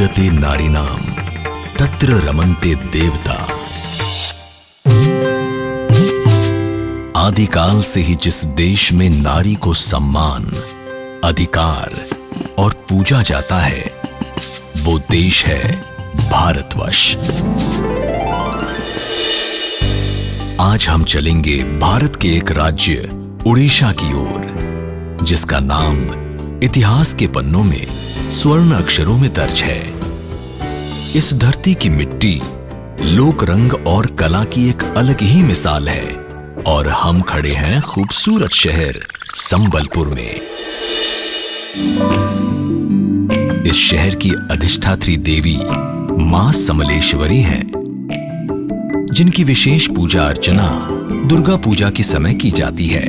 पूज्यते नारीणाम तत्र रमन्ते देवता। आदिकाल से ही जिस देश में नारी को सम्मान, अधिकार और पूजा जाता है, वो देश है भारतवर्ष। आज हम चलेंगे भारत के एक राज्य उड़ीसा की ओर, जिसका नाम इतिहास के पन्नों में स्वर्ण अक्षरों में दर्ज है। इस धरती की मिट्टी, लोक रंग और कला की एक अलग ही मिसाल है और हम खड़े हैं खूबसूरत शहर संबलपुर में। इस शहर की अधिष्ठात्री देवी मां समलेश्वरी हैं, जिनकी विशेष पूजा अर्चना दुर्गा पूजा के समय की जाती है।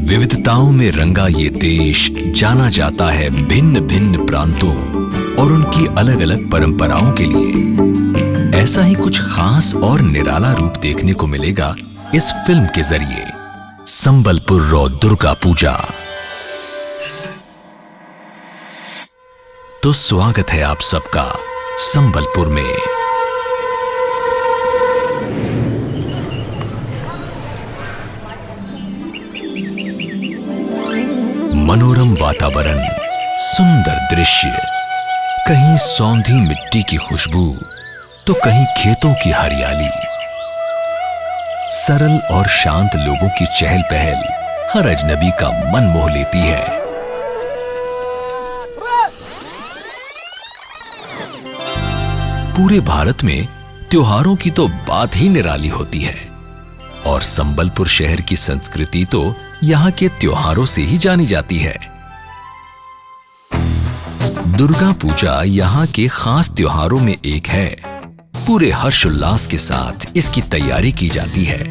विविधताओं में रंगा ये देश जाना जाता है भिन्न भिन्न प्रांतों और उनकी अलग अलग परंपराओं के लिए। ऐसा ही कुछ खास और निराला रूप देखने को मिलेगा इस फिल्म के जरिए, संबलपुर रो दुर्गा पूजा। तो स्वागत है आप सबका संबलपुर में। मनोरम वातावरण, सुंदर दृश्य, कहीं सौंधी मिट्टी की खुशबू तो कहीं खेतों की हरियाली। सरल और शांत लोगों की चहल पहल हर अजनबी का मन मोह लेती है। पूरे भारत में त्योहारों की तो बात ही निराली होती है और संबलपुर शहर की संस्कृति तो यहां के त्योहारों से ही जानी जाती है। दुर्गा पूजा यहां के खास त्योहारों में एक है। पूरे हर्षोल्लास के साथ इसकी तैयारी की जाती है।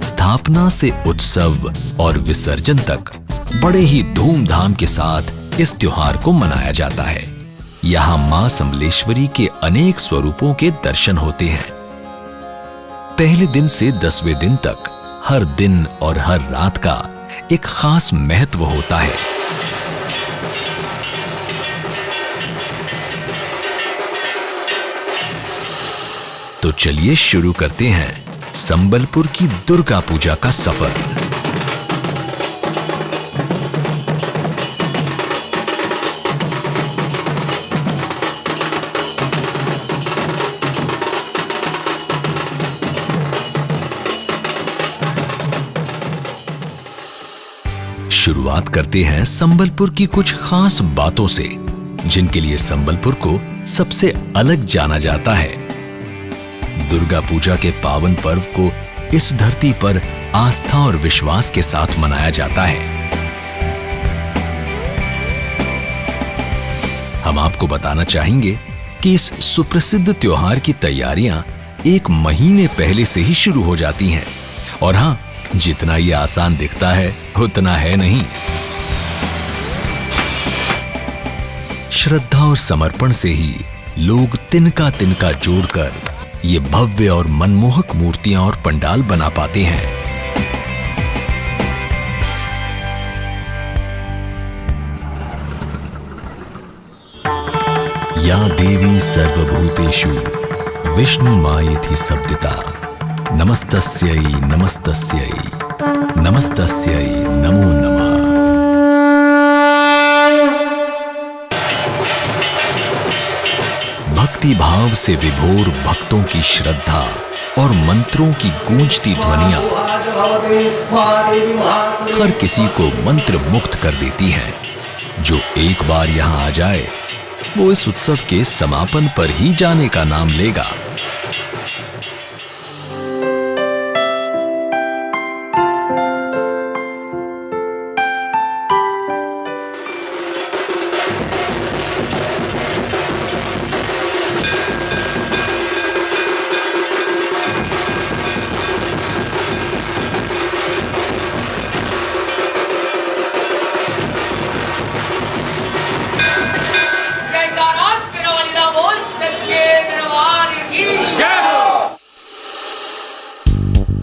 स्थापना से उत्सव और विसर्जन तक बड़े ही धूमधाम के साथ इस त्योहार को मनाया जाता है। यहां मां समलेश्वरी के अनेक स्वरूपों के दर्शन होते हैं। पहले दिन से 10वें दिन तक हर दिन और हर रात का एक खास महत्व होता है। तो चलिए शुरू करते हैं संबलपुर की दुर्गा पूजा का सफर। शुरुआत करते हैं संबलपुर की कुछ खास बातों से, जिनके लिए संबलपुर को सबसे अलग जाना जाता है। दुर्गा पूजा के पावन पर्व को इस धरती पर आस्था और विश्वास के साथ मनाया जाता है। हम आपको बताना चाहेंगे कि इस सुप्रसिद्ध त्योहार की तैयारियां 1 महीने पहले से ही शुरू हो जाती हैं। और हां, जितना ये आसान दिखता है उतना है नहीं। श्रद्धा और समर्पण से ही लोग तिनका तिनका जोड़कर ये भव्य और मनमोहक मूर्तियां और पंडाल बना पाते हैं। या देवी सर्वभूतेषु विष्णुमायेति शब्दिता, नमस्तस्यै नमस्तस्यै नमस्तस्यै नमो नमः। भक्ति भाव से विभोर भक्तों की श्रद्धा और मंत्रों की गूंजती ध्वनियां हर किसी को मंत्र मुक्त कर देती हैं। जो एक बार यहां आ जाए वो इस उत्सव के समापन पर ही जाने का नाम लेगा।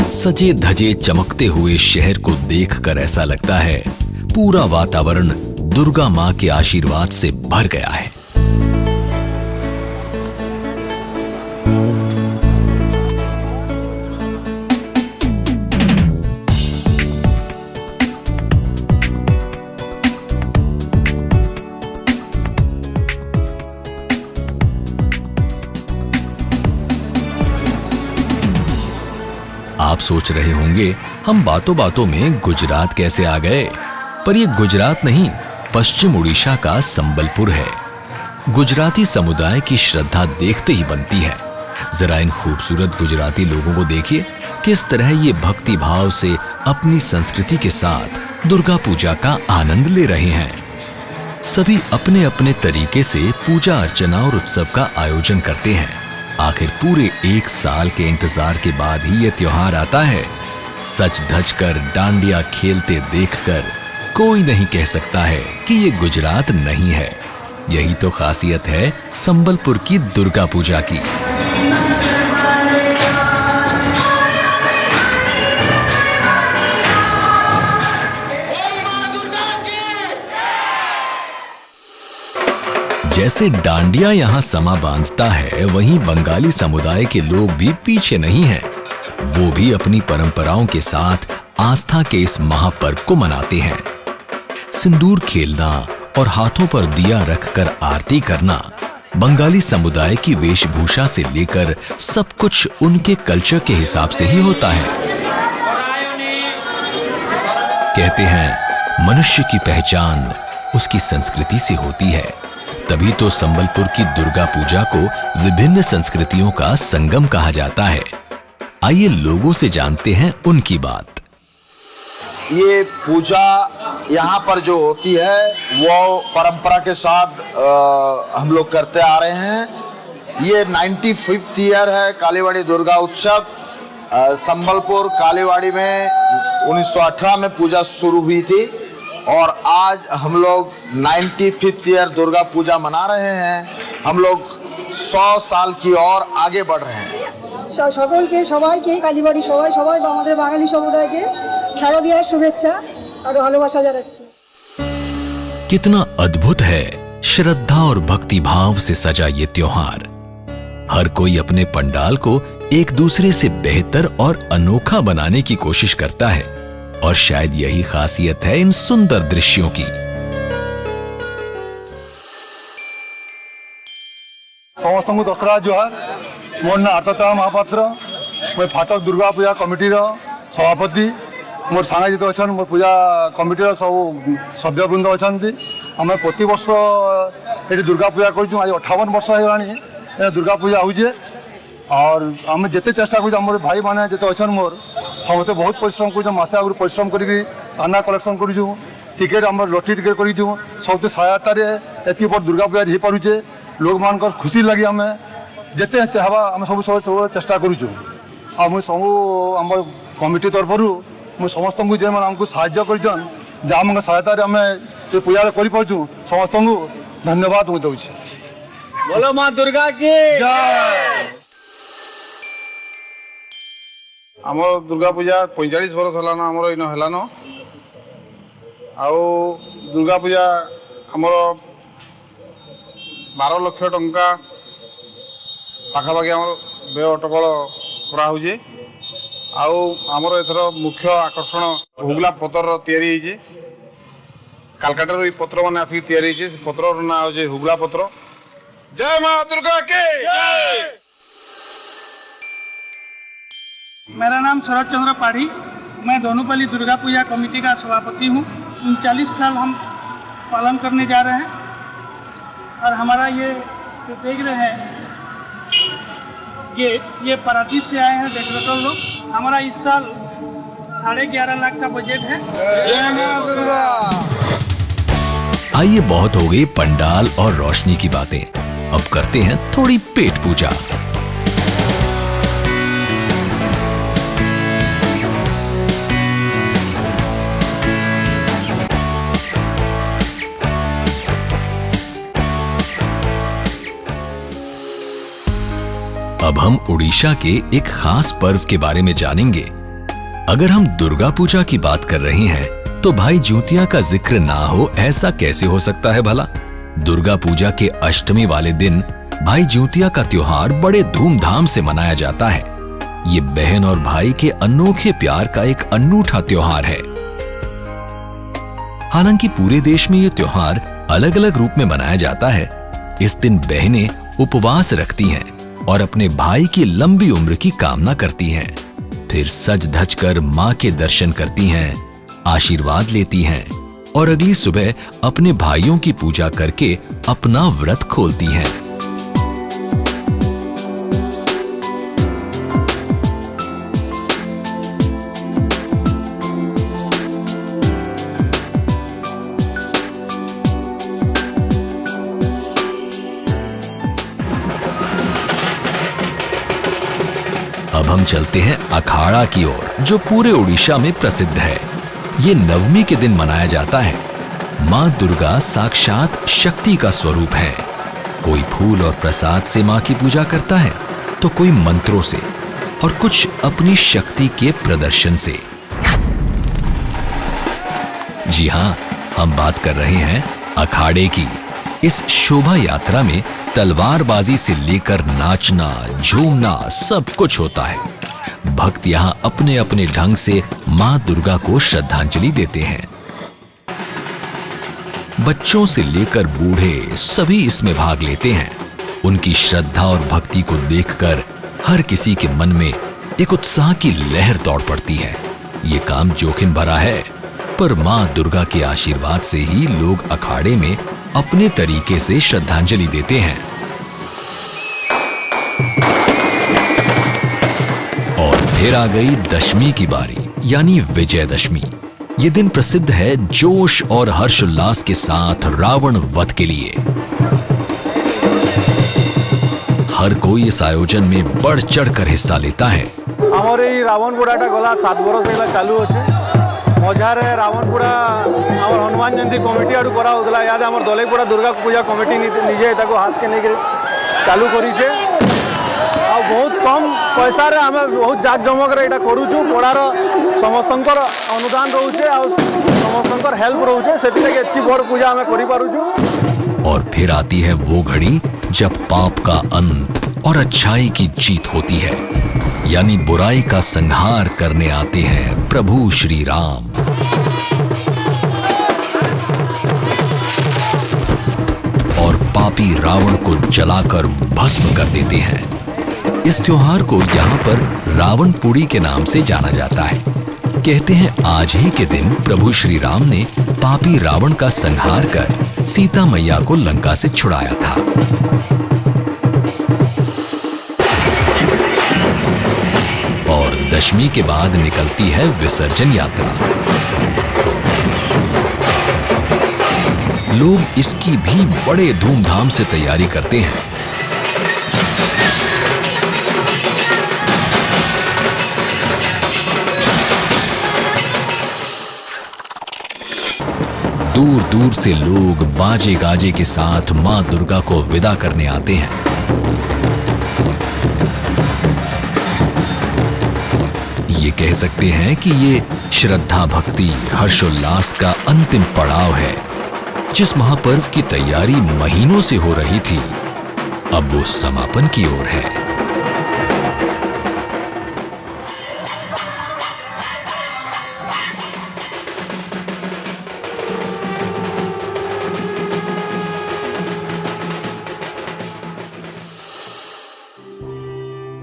सजे धजे चमकते हुए शहर को देखकर ऐसा लगता है पूरा वातावरण दुर्गा मां के आशीर्वाद से भर गया है। आप सोच रहे होंगे हम बातों बातों में गुजरात कैसे आ गए, पर यह गुजरात नहीं, पश्चिम उड़ीसा का संबलपुर है। गुजराती समुदाय की श्रद्धा देखते ही बनती है। जरा इन खूबसूरत गुजराती लोगों को देखिए, किस तरह ये भक्ति भाव से अपनी संस्कृति के साथ दुर्गा पूजा का आनंद ले रहे हैं। सभी अपने अपने तरीके से पूजा अर्चना और उत्सव का आयोजन करते हैं। आखिर पूरे 1 साल के इंतजार के बाद ही ये त्योहार आता है। सच धज कर डांडिया खेलते देखकर कोई नहीं कह सकता है कि ये गुजरात नहीं है। यही तो खासियत है संबलपुर की दुर्गा पूजा की। जैसे डांडिया यहाँ समा बांधता है, वहीं बंगाली समुदाय के लोग भी पीछे नहीं हैं। वो भी अपनी परंपराओं के साथ आस्था के इस महापर्व को मनाते हैं। सिंदूर खेलना और हाथों पर दिया रखकर आरती करना बंगाली समुदाय की वेशभूषा से लेकर सब कुछ उनके कल्चर के हिसाब से ही होता है। कहते हैं मनुष्य की पहचान उसकी संस्कृति से होती है। तभी तो संबलपुर की दुर्गा पूजा को विभिन्न संस्कृतियों का संगम कहा जाता है। आइए लोगों से जानते हैं उनकी बात। ये पूजा यहाँ पर जो होती है वो परंपरा के साथ हम लोग करते आ रहे हैं। ये 95th ईयर है कालीवाड़ी दुर्गा उत्सव। संबलपुर कालीवाड़ी में 1918 में पूजा शुरू हुई थी और आज हम लोग 95th ईयर दुर्गा पूजा मना रहे हैं। हम लोग 100 साल की और आगे बढ़ रहे हैं। সকলকে সবাইকে কালীবাড়ি সবাই আমাদের বাঙালি সমুদায়কে শারদীয়ার শুভেচ্ছা और ভালোবাসা জানাচ্ছি। कितना अद्भुत है श्रद्धा और भक्ति भाव से सजा ये त्योहार। हर कोई अपने पंडाल को एक दूसरे से बेहतर और अनोखा बनाने की कोशिश करता है और शायद यही खासियत है इन सुंदर दृश्यों की। समस्त को दसरा जोहार। मोर ना आर्तता महापात्र। मैं फाटक दुर्गा पूजा कमिटी सभापति। मोर सांगे जो अच्छा मोर पूजा कमिटी सब सभ्यवृंद अच्छा। आम प्रति वर्ष ये दुर्गा पूजा कर आज 58 वर्ष है दुर्गा पूजा हो। और आम जिते चेष्टा कर भाई मैंने जिते अच्छा मोर समस्त बहुत परिश्रम कर मसे आगु परिश्रम कर चांदा कलेक्शन करूँ। टिकेट आम लटरी टिकेट करूँ। सब सहायतार एत दुर्गा पूजा हो पारुचे। लोक मान खुशी लगे आम जिते चाहवा आम सब सब चेष्टा करूँ। आ मुझे सब आम कमिटी तरफ मुझे समस्त को जो आमको साहाय्य कर आम सहायतार आम पूजा करूँ समस्त को धन्यवाद मुझे दूसरी। बोलो माँ दुर्गा की जय। आम दुर्गा पूजा 45 वर्ष है आमर इन है आउ दुर्गा पूजा आमर 12 लाख टंका पाखापाखि आम व्यय अटकल कराऊे। आमर एथर मुख्य आकर्षण हुगला पतर तैयारी कालकाटार ये पत्र मैंने आसिक तैयारी पत्र ना हो हुगला पत्र। जय माँ दुर्गा के जय। मेरा नाम शरद चंद्र पाढ़ी। मैं दोनोपल्ली दुर्गा पूजा कमेटी का सभापति हूँ। 39 साल हम पालन करने जा रहे हैं और हमारा ये जो देख रहे हैं ये पारादीप से आए हैं डेकोरेटर लोग। हमारा इस साल 11.5 लाख का बजट है। जय मां दुर्गा। आइए बहुत हो गई पंडाल और रोशनी की बातें, अब करते हैं थोड़ी पेट पूजा। अब हम उड़ीसा के एक खास पर्व के बारे में जानेंगे। अगर हम दुर्गा पूजा की बात कर रहे हैं तो भाई जूतिया का जिक्र ना हो ऐसा कैसे हो सकता है भला। दुर्गा पूजा के अष्टमी वाले दिन भाई जूतिया का त्योहार बड़े धूमधाम से मनाया जाता है। ये बहन और भाई के अनोखे प्यार का एक अनूठा त्योहार है। हालांकि पूरे देश में ये त्योहार अलग अलग रूप में मनाया जाता है। इस दिन बहनें उपवास रखती हैं और अपने भाई की लंबी उम्र की कामना करती हैं। फिर सज धज कर मां के दर्शन करती हैं, आशीर्वाद लेती हैं और अगली सुबह अपने भाइयों की पूजा करके अपना व्रत खोलती हैं। अब हम चलते हैं अखाड़ा की ओर, जो पूरे उड़ीसा में प्रसिद्ध है। ये नवमी के दिन मनाया जाता है। मां दुर्गा साक्षात शक्ति का स्वरूप है। कोई फूल और प्रसाद से मां की पूजा करता है, तो कोई मंत्रों से और कुछ अपनी शक्ति के प्रदर्शन से। जी हां, हम बात कर रहे हैं अखाड़े की। इस शोभा यात्रा में तलवारबाजी से लेकर नाचना, झूमना सब कुछ होता है। भक्त यहां अपने अपने ढंग से मां दुर्गा को श्रद्धांजलि देते हैं। बच्चों से लेकर बूढ़े सभी इसमें भाग लेते हैं। उनकी श्रद्धा और भक्ति को देखकर हर किसी के मन में एक उत्साह की लहर दौड़ पड़ती है। ये काम जोखिम भरा है, पर मां दुर्गा के आशीर्वाद से ही लोग अखाड़े में अपने तरीके से श्रद्धांजलि देते हैं। और फिर आ गई दशमी की बारी, यानी विजयदशमी। ये दिन प्रसिद्ध है जोश और हर्षोल्लास के साथ रावण वध के लिए। हर कोई इस आयोजन में बढ़ चढ़कर हिस्सा लेता है। हमारे रावण पोड़ाटा गला 7 बरस होला चालू अच्छे। मजार रावणपुरा आम हनुमान जयंती कमिटी आड़ू करा होता। याद आम दलईपुरा दुर्गा पूजा कमिटी निजे हाथ के नहीं चालू करीचे। आ बहुत कम पैसा आम बहुत जाक जमक करुचु। पड़ार समस्त अनुदान रोचे, समस्त हेल्प रोचे, से बड़ पूजा आम कर। और फिर आती है वो घड़ी जब पाप का अंत और अच्छाई की जीत होती है, यानी बुराई का संहार करने आते हैं प्रभु श्री राम। और पापी रावण को जलाकर भस्म कर देते हैं। इस त्योहार को यहाँ पर रावण पुड़ी के नाम से जाना जाता है। कहते हैं आज ही के दिन प्रभु श्री राम ने पापी रावण का संहार कर सीता मैया को लंका से छुड़ाया था। और दशमी के बाद निकलती है विसर्जन यात्रा। लोग इसकी भी बड़े धूमधाम से तैयारी करते हैं। दूर दूर से लोग बाजे गाजे के साथ मां दुर्गा को विदा करने आते हैं। ये कह सकते हैं कि ये श्रद्धा, भक्ति, हर्षोल्लास का अंतिम पड़ाव है। जिस महापर्व की तैयारी महीनों से हो रही थी, अब वो समापन की ओर है।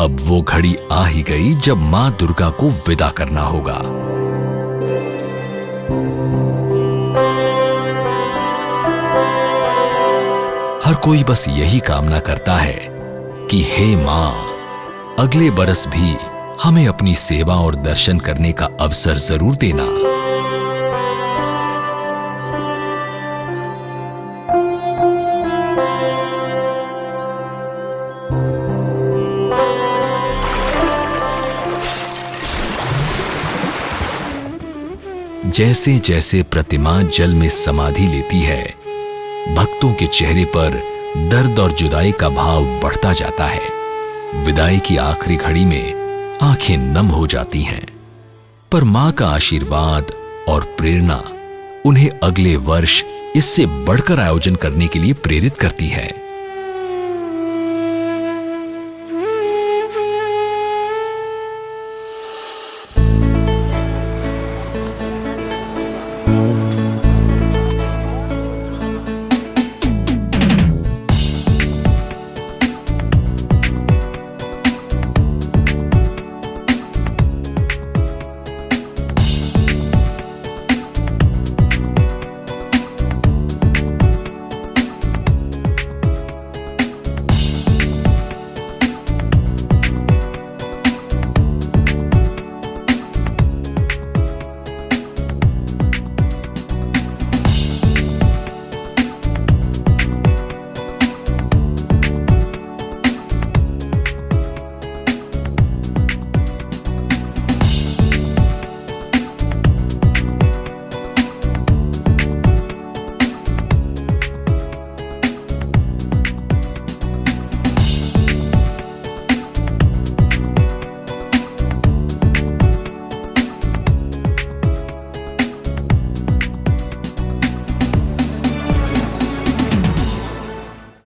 अब वो घड़ी आ ही गई जब मां दुर्गा को विदा करना होगा। हर कोई बस यही कामना करता है कि हे मां, अगले बरस भी हमें अपनी सेवा और दर्शन करने का अवसर जरूर देना। जैसे जैसे प्रतिमा जल में समाधि लेती है, भक्तों के चेहरे पर दर्द और जुदाई का भाव बढ़ता जाता है। विदाई की आखिरी घड़ी में आंखें नम हो जाती हैं, पर मां का आशीर्वाद और प्रेरणा उन्हें अगले वर्ष इससे बढ़कर आयोजन करने के लिए प्रेरित करती है।